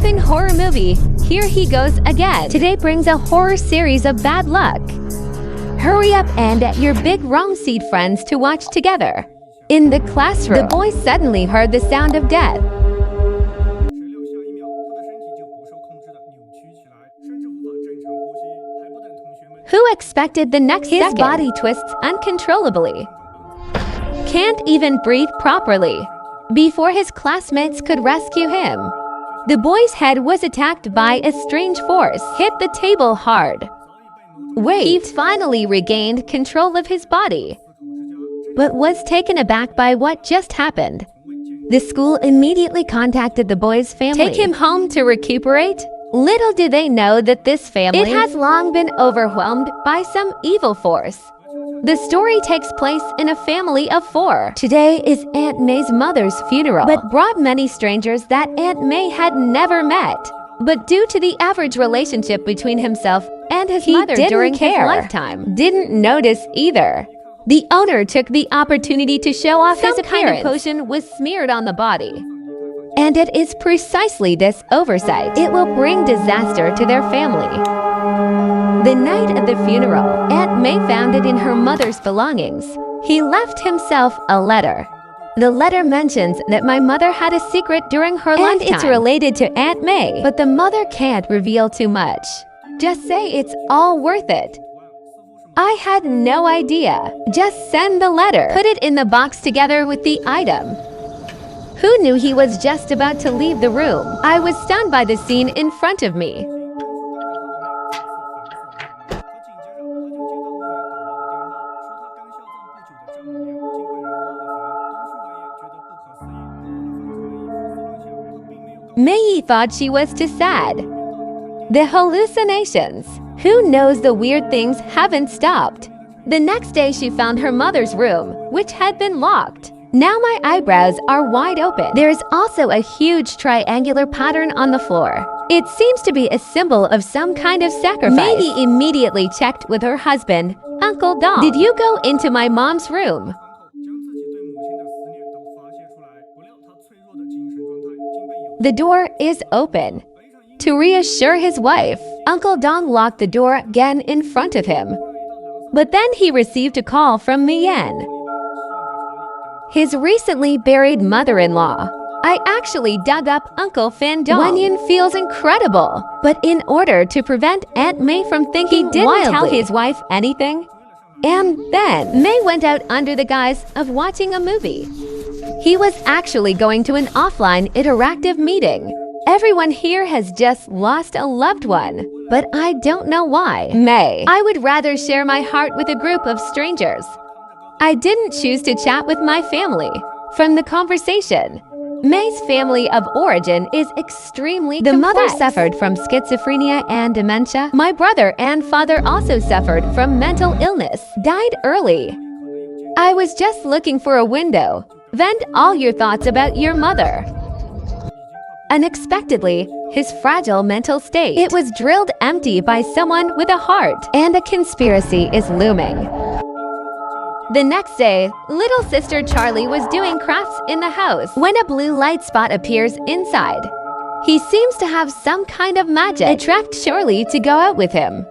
effing horror movie. Here he goes again. Today brings a horror series of bad luck. Hurry up and get your big wrong seat friends to watch together. In the classroom, the boy suddenly heard the sound of death. Who expected the next second? His body twists uncontrollably. Can't even breathe properly. Before his classmates could rescue him, the boy's head was attacked by a strange force, hit the table hard. Wait, he finally regained control of his body, but was taken aback by what just happened. The school immediately contacted the boy's family. Take him home to recuperate? Little do they know that this family has long been overwhelmed by some evil force. The story takes place in a family of 4. Today is Aunt May's mother's funeral, but brought many strangers that Aunt May had never met. But due to the average relationship between himself and his mother during his lifetime, didn't notice either. The owner took the opportunity to show off his appearance. Some kind of potion was smeared on the body. And it is precisely this oversight. It will bring disaster to their family. The night of the funeral, Aunt May found it in her mother's belongings. He left himself a letter. The letter mentions that my mother had a secret during her lifetime. And it's related to Aunt May, but the mother can't reveal too much. Just say it's all worth it. I had no idea. Just send the letter. Put it in the box together with the item. Who knew he was just about to leave the room? I was stunned by the scene in front of me. Mei thought she was too sad. The hallucinations. Who knows, the weird things haven't stopped. The next day she found her mother's room, which had been locked. Now my eyebrows are wide open. There is also a huge triangular pattern on the floor. It seems to be a symbol of some kind of sacrifice. Maggie immediately checked with her husband, Uncle Dong. Did you go into my mom's room? The door is open. To reassure his wife, Uncle Dong locked the door again in front of him. But then he received a call from Mian, his recently buried mother-in-law. I actually dug up Uncle Fan Dong. Wenyan feels incredible, but in order to prevent Aunt May from thinking he didn't tell his wife anything. And then May went out under the guise of watching a movie. He was actually going to an offline interactive meeting. Everyone here has just lost a loved one, but I don't know why. May, I would rather share my heart with a group of strangers. I didn't choose to chat with my family. From the conversation, May's family of origin is extremely complex. The mother suffered from schizophrenia and dementia. My brother and father also suffered from mental illness, died early. I was just looking for a window. Vent all your thoughts about your mother. Unexpectedly, his fragile mental state. It was drilled empty by someone with a heart, and a conspiracy is looming. The next day, little sister Charlie was doing crafts in the house when a blue light spot appears inside. He seems to have some kind of magic. Attract Charlie to go out with him.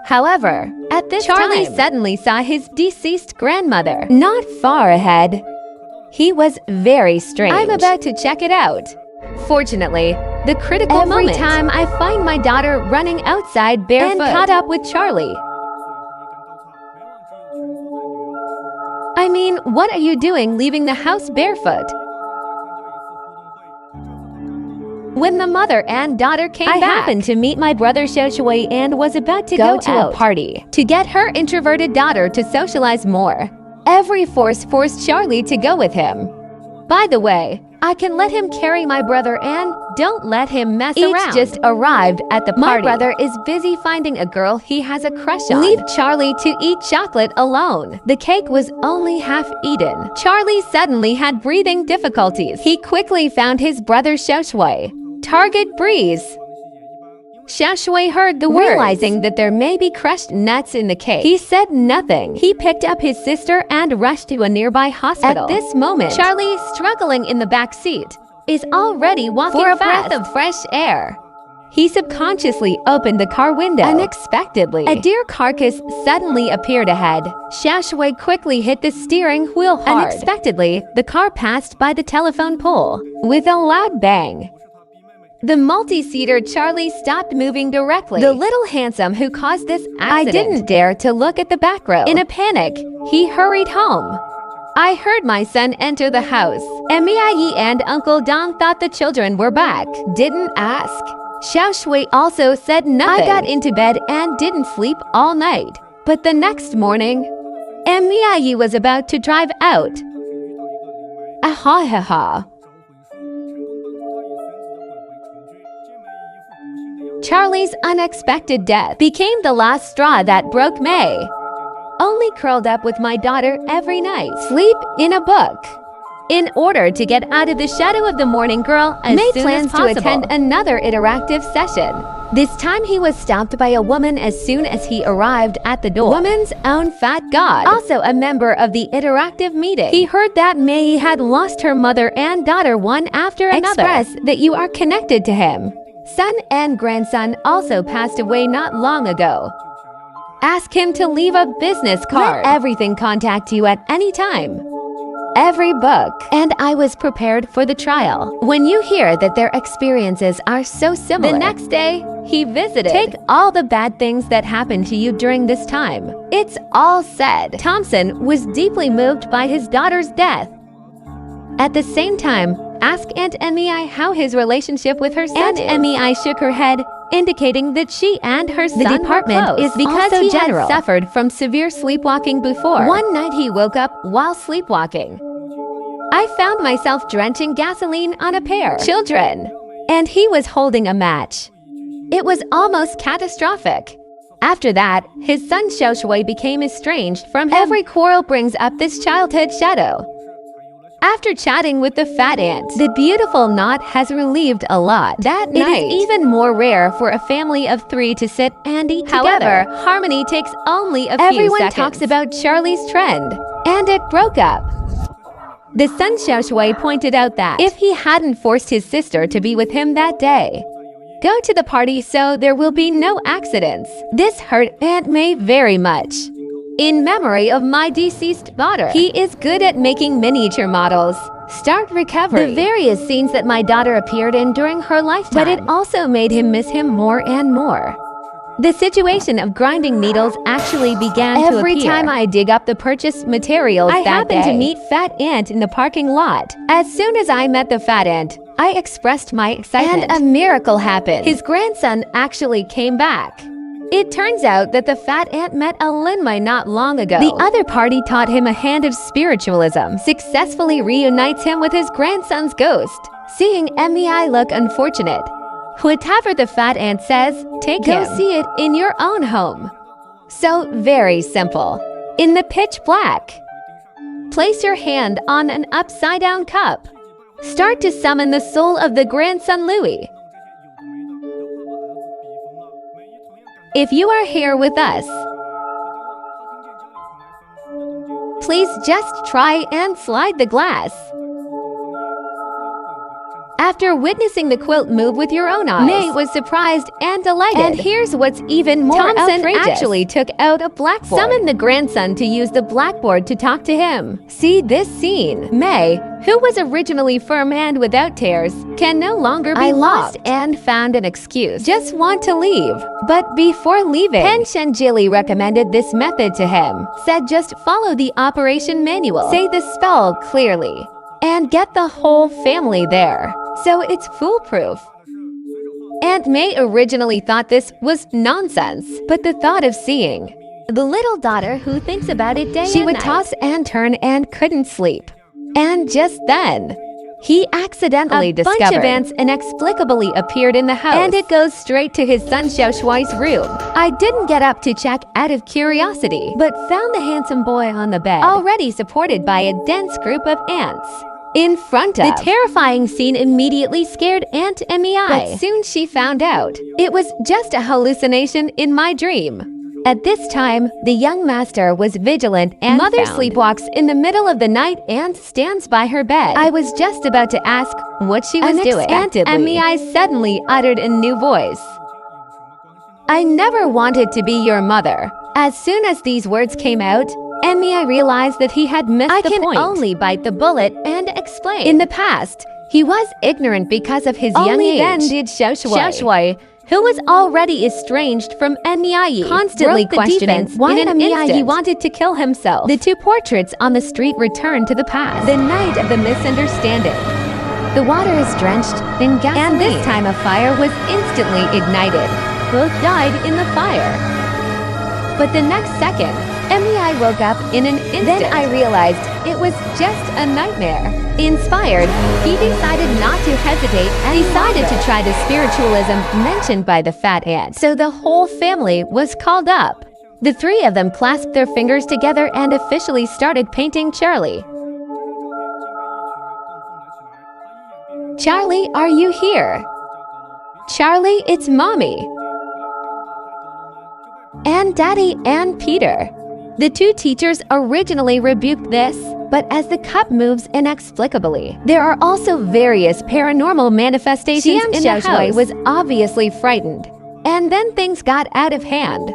However, at this time, Charlie suddenly saw his deceased grandmother not far ahead. He was very strange. I'm about to check it out. Fortunately, the critical moment. Every time I find my daughter running outside barefoot and caught up with Charlie. I mean, what are you doing leaving the house barefoot? When the mother and daughter came back, I happened to meet my brother Xiaoshui and was about to go to a party to get her introverted daughter to socialize more. Every force forced Charlie to go with him. By the way, I can let him carry my brother and don't let him mess around. Each just arrived at the party. My brother is busy finding a girl he has a crush on. Leave Charlie to eat chocolate alone. The cake was only half eaten. Charlie suddenly had breathing difficulties. He quickly found his brother Xiaoshui. Target Breeze. Xiaoshui heard the words. Realizing that there may be crushed nuts in the cake, he said nothing. He picked up his sister and rushed to a nearby hospital. At this moment, Charlie, struggling in the back seat, is already walking for a breath of fresh air. He subconsciously opened the car window. Unexpectedly, a deer carcass suddenly appeared ahead. Xiaoshui quickly hit the steering wheel hard. Unexpectedly, the car passed by the telephone pole with a loud bang. The multi-seater Charlie stopped moving directly. The little handsome who caused this accident. I didn't dare to look at the back row. In a panic, he hurried home. I heard my son enter the house. Miayi and Uncle Dong thought the children were back. Didn't ask. Xiaoshui also said nothing. I got into bed and didn't sleep all night. But the next morning, Miayi was about to drive out. Ahahaha. Charlie's unexpected death became the last straw that broke May. Only curled up with my daughter every night. Sleep in a book. In order to get out of the shadow of the morning girl as May plans to attend another interactive session. This time he was stopped by a woman as soon as he arrived at the door. Woman's own fat god, also a member of the interactive meeting. He heard that May had lost her mother and daughter one after another. Express that you are connected to him. Son and grandson also passed away not long ago. Ask him to leave a business card. Let everything contact you at any time. Every book. And I was prepared for the trial. When you hear that their experiences are so similar, the next day, he visited. Take all the bad things that happened to you during this time. It's all said. Thompson was deeply moved by his daughter's death. At the same time, ask Aunt Mei how his relationship with her son is. Aunt Mei shook her head, indicating that she and her son the department is because he had suffered from severe sleepwalking before. One night he woke up while sleepwalking. I found myself drenching gasoline on a pair of children, and he was holding a match. It was almost catastrophic. After that, his son Xiaoshui became estranged from him. Every quarrel brings up this childhood shadow. After chatting with the fat aunt, the beautiful knot has relieved a lot. That night, it is even more rare for a family of 3 to sit and eat together. However, harmony takes only a few seconds. Everyone talks about Charlie's trend, and it broke up. The son Xiaoshui pointed out that if he hadn't forced his sister to be with him that day, go to the party so there will be no accidents. This hurt Aunt May very much. In memory of my deceased daughter, he is good at making miniature models. Start recovery. The various scenes that my daughter appeared in during her lifetime, but it also made him miss him more and more. The situation of grinding needles actually began to appear. Every time I dig up the purchased materials I happened to meet Fat Ant in the parking lot. As soon as I met the Fat Ant, I expressed my excitement. And a miracle happened. His grandson actually came back. It turns out that the fat ant met a Linmai not long ago. The other party taught him a hand of spiritualism, successfully reunites him with his grandson's ghost. Seeing Mei look unfortunate, whatever the fat ant says, take him. Go see it in your own home. So very simple. In the pitch black, place your hand on an upside-down cup. Start to summon the soul of the grandson Louis. If you are here with us, please just try and slide the glass. After witnessing the quilt move with your own eyes, May was surprised and delighted. And here's what's even more outrageous. Actually took out a blackboard. Summoned the grandson to use the blackboard to talk to him. See this scene. May, who was originally firm and without tears, can no longer be lost and found an excuse. Just want to leave. But before leaving, Pen Shenjili recommended this method to him. Said just follow the operation manual. Say the spell clearly. And get the whole family there. So it's foolproof. Aunt May originally thought this was nonsense, but the thought of seeing the little daughter who thinks about it day and night, she would toss and turn and couldn't sleep. And just then, he accidentally discovered a bunch of ants inexplicably appeared in the house, and it goes straight to his son Xiaoshui's room. I didn't get up to check out of curiosity, but found the handsome boy on the bed, already supported by a dense group of ants. In front of. The terrifying scene immediately scared Aunt Mei, but soon she found out it was just a hallucination in my dream. At this time, the young master was vigilant and Mother sleepwalks in the middle of the night and stands by her bed. I was just about to ask what she was doing. Mei suddenly uttered a new voice. I never wanted to be your mother. As soon as these words came out, Mei realized that he had missed the point. I can only bite the bullet and explain. In the past, he was ignorant because of his young age. Only then did Xiaoshui, who was already estranged from Mei, constantly questioning why Mei wanted to kill himself. The two portraits on the street returned to the past. The night of the misunderstanding. The water is drenched in gasoline, and this time a fire was instantly ignited. Both died in the fire. But the next second, Mei woke up in an instant. Then I realized it was just a nightmare. Inspired, he decided not to hesitate and decided to try the spiritualism mentioned by the fat ant. So the whole family was called up. The three of them clasped their fingers together and officially started painting Charlie. Charlie, are you here? Charlie, it's Mommy. And Daddy and Peter. The two teachers originally rebuked this, but as the cup moves inexplicably, there are also various paranormal manifestations in the house. Was obviously frightened, and then things got out of hand.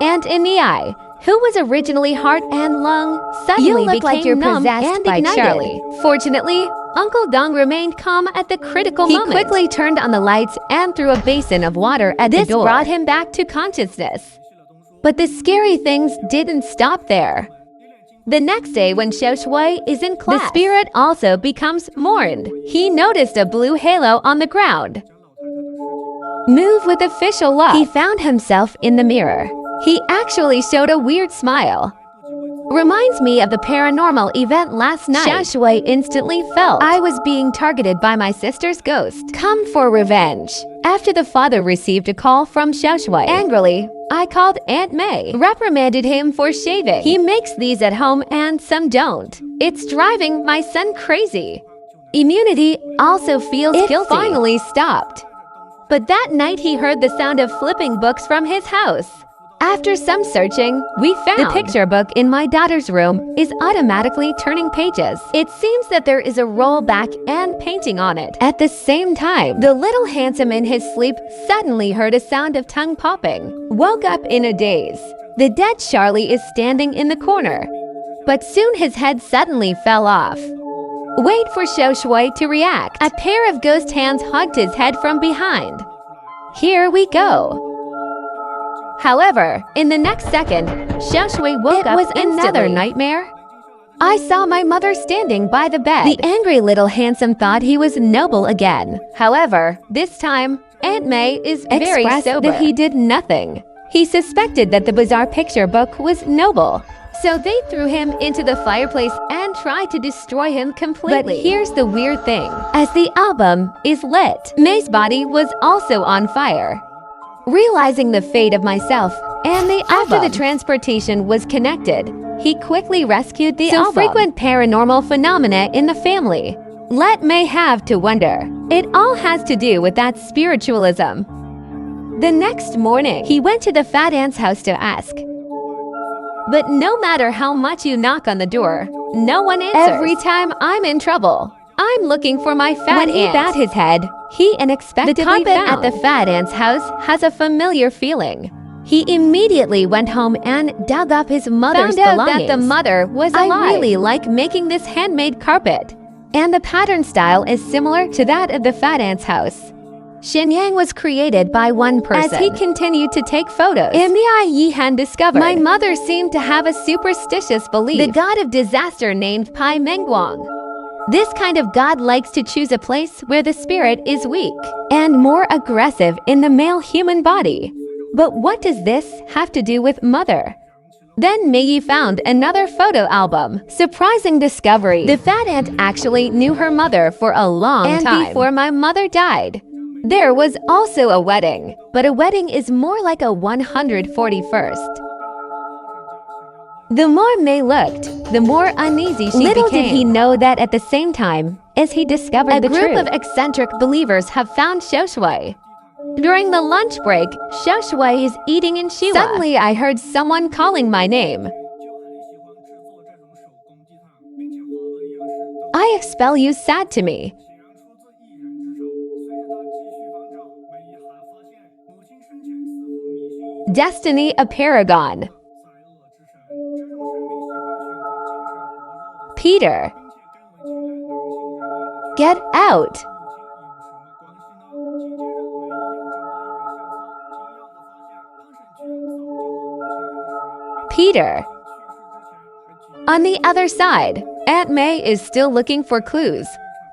And Mei, who was originally heart and lung, suddenly became like you're numb and by ignited. Charlie. Fortunately, Uncle Dong remained calm at the critical moment. He quickly turned on the lights and threw a basin of water at the door. This brought him back to consciousness. But the scary things didn't stop there. The next day when Xiaoshui is in class, the spirit also becomes mourned. He noticed a blue halo on the ground. Move with official love. He found himself in the mirror. He actually showed a weird smile. Reminds me of the paranormal event last night. Xiaoshui instantly felt I was being targeted by my sister's ghost. Come for revenge. After the father received a call from Xiaoshui, angrily, I called Aunt Mei, reprimanded him for shaving. He makes these at home and some don't. It's driving my son crazy. Immunity also feels guilty. It finally stopped. But that night he heard the sound of flipping books from his house. After some searching, we found the picture book in my daughter's room is automatically turning pages. It seems that there is a rollback and painting on it. At the same time, the little handsome in his sleep suddenly heard a sound of tongue popping. Woke up in a daze. The dead Charlie is standing in the corner. But soon his head suddenly fell off. Wait for Xiaoshui to react. A pair of ghost hands hugged his head from behind. Here we go. However, in the next second, Xiaoshui woke up instantly. It was another nightmare. I saw my mother standing by the bed. The angry little handsome thought he was noble again. However, this time, Aunt Mei is very sober that he did nothing. He suspected that the bizarre picture book was noble. So they threw him into the fireplace and tried to destroy him completely. But here's the weird thing. As the album is lit, Mei's body was also on fire. Realizing the fate of myself and the album. After the transportation was connected, he quickly rescued the album. Frequent paranormal phenomena in the family. Let Mei have to wonder. It all has to do with that spiritualism. The next morning, he went to the fat ant's house to ask. But no matter how much you knock on the door, no one answers. Every time I'm in trouble, I'm looking for my fat ant. When he bowed his head, he unexpectedly found the carpet at the fat ant's house has a familiar feeling. He immediately went home and dug up his mother's belongings. Found out that the mother was alive. I really like making this handmade carpet, and the pattern style is similar to that of the fat ant's house. Xinyang was created by one person. As he continued to take photos, Mei Yihan discovered my mother seemed to have a superstitious belief. The god of disaster named Pai Mengguang. This kind of god likes to choose a place where the spirit is weak and more aggressive in the male human body. But what does this have to do with mother? Then Mei found another photo album. Surprising discovery. The fat ant actually knew her mother for a long time. And before my mother died, there was also a wedding. But a wedding is more like a 141st. The more Mei looked, the more uneasy she became. Little did he know that at the same time, as he discovered the truth, a group of eccentric believers have found Xiaoshui. During the lunch break, Xiaoshui is eating in Shiwa. Suddenly, I heard someone calling my name. I expel you, sad to me. Destiny, a paragon. Peter. Get out. Peter. On the other side, Aunt May is still looking for clues.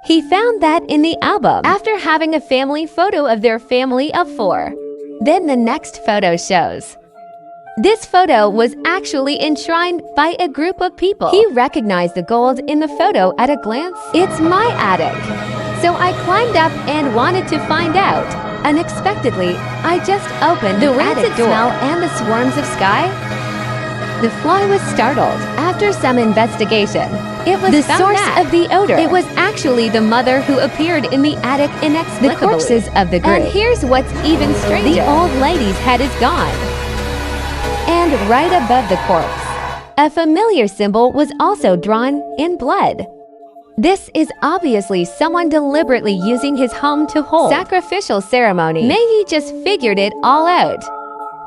He found that in the album after having a family photo of their family of 4. Then the next photo shows. This photo was actually enshrined by a group of people. He recognized the gold in the photo at a glance. It's my attic. So I climbed up and wanted to find out. Unexpectedly, I just opened the rancid smell and the swarms of sky. The fly was startled. After some investigation, it was the source of the odor. It was actually the mother who appeared in the attic inexplicably. The corpses of the group. And here's what's even stranger. The old lady's head is gone. And right above the corpse, a familiar symbol was also drawn in blood. This is obviously someone deliberately using his home to hold sacrificial ceremony. Maggie just figured it all out.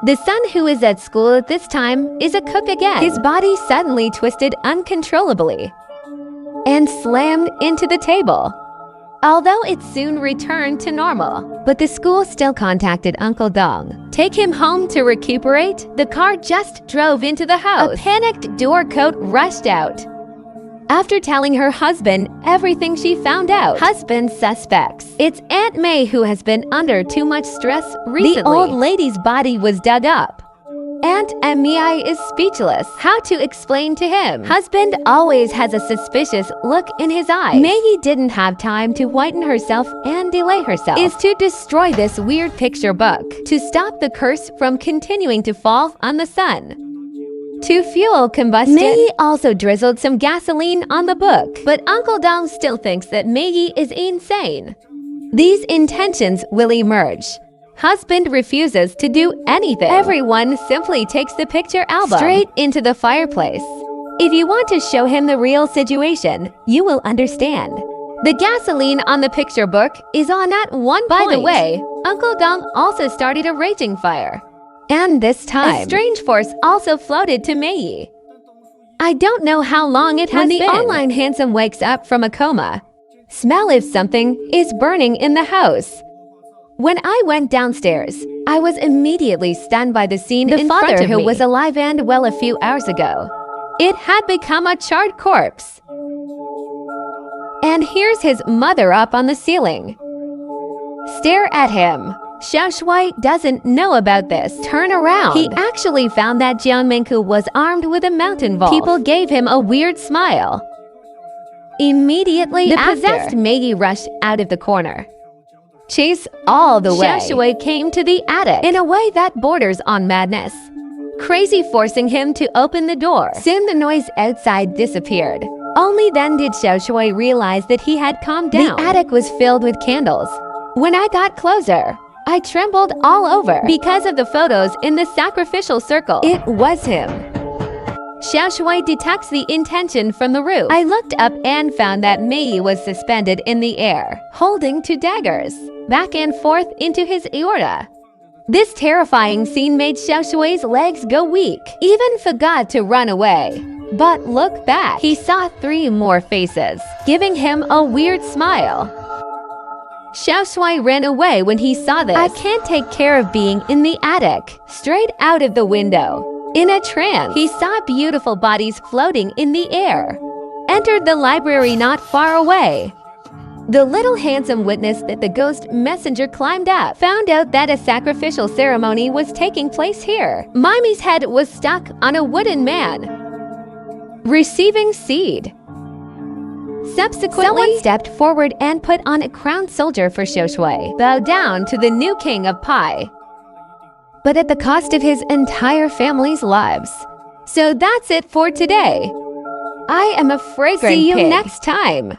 The son who is at school at this time is a cook again. His body suddenly twisted uncontrollably and slammed into the table. Although it soon returned to normal, but the school still contacted Uncle Dong. Take him home to recuperate? The car just drove into the house. A panicked Doorcoat rushed out. After telling her husband everything she found out, husband suspects. It's Aunt May who has been under too much stress recently. The old lady's body was dug up. Aunt Mei is speechless. How to explain to him? Husband always has a suspicious look in his eyes. Maggie didn't have time to whiten herself and delay herself. Is to destroy this weird picture book to stop the curse from continuing to fall on the son. To fuel combustion, Maggie also drizzled some gasoline on the book, but Uncle Dong still thinks that Maggie is insane. These intentions will emerge. Husband refuses to do anything. Everyone simply takes the picture album straight into the fireplace. If you want to show him the real situation, you will understand. The gasoline on the picture book is on at one point. By the way, Uncle Dong also started a raging fire. And this time, a strange force also floated to Mei. I don't know how long it has been. When the online handsome wakes up from a coma, smell if something is burning in the house. When I went downstairs, I was immediately stunned by the scene in front of me. The father who was alive and well a few hours ago. It had become a charred corpse. And here's his mother up on the ceiling. Stare at him. Xiaoshui doesn't know about this. Turn around. He actually found that Jiang Mingku was armed with a mountain vault. People gave him a weird smile. Immediately after, the possessed Maggie rushed out of the corner. Chase all the way. Xiaoshui came to the attic in a way that borders on madness. Crazy forcing him to open the door. Soon the noise outside disappeared. Only then did Xiaoshui realize that he had calmed down. The attic was filled with candles. When I got closer, I trembled all over because of the photos in the sacrificial circle. It was him. Xiaoshui detects the intention from the roof. I looked up and found that Mei was suspended in the air, holding 2 daggers, back and forth into his aorta. This terrifying scene made Xiaoshui's legs go weak, even forgot to run away. But look back, he saw 3 more faces, giving him a weird smile. Xiaoshui ran away when he saw this. I can't take care of being in the attic. Straight out of the window. In a trance, he saw beautiful bodies floating in the air. Entered the library not far away. The little handsome witnessed that the ghost messenger climbed up, found out that a sacrificial ceremony was taking place here. Mimi's head was stuck on a wooden man. Receiving seed. Subsequently, someone stepped forward and put on a crowned soldier for Xiaoshui, bowed down to the new king of Pai, but at the cost of his entire family's lives. So that's it for today. I am a fragrant pig. See you next time.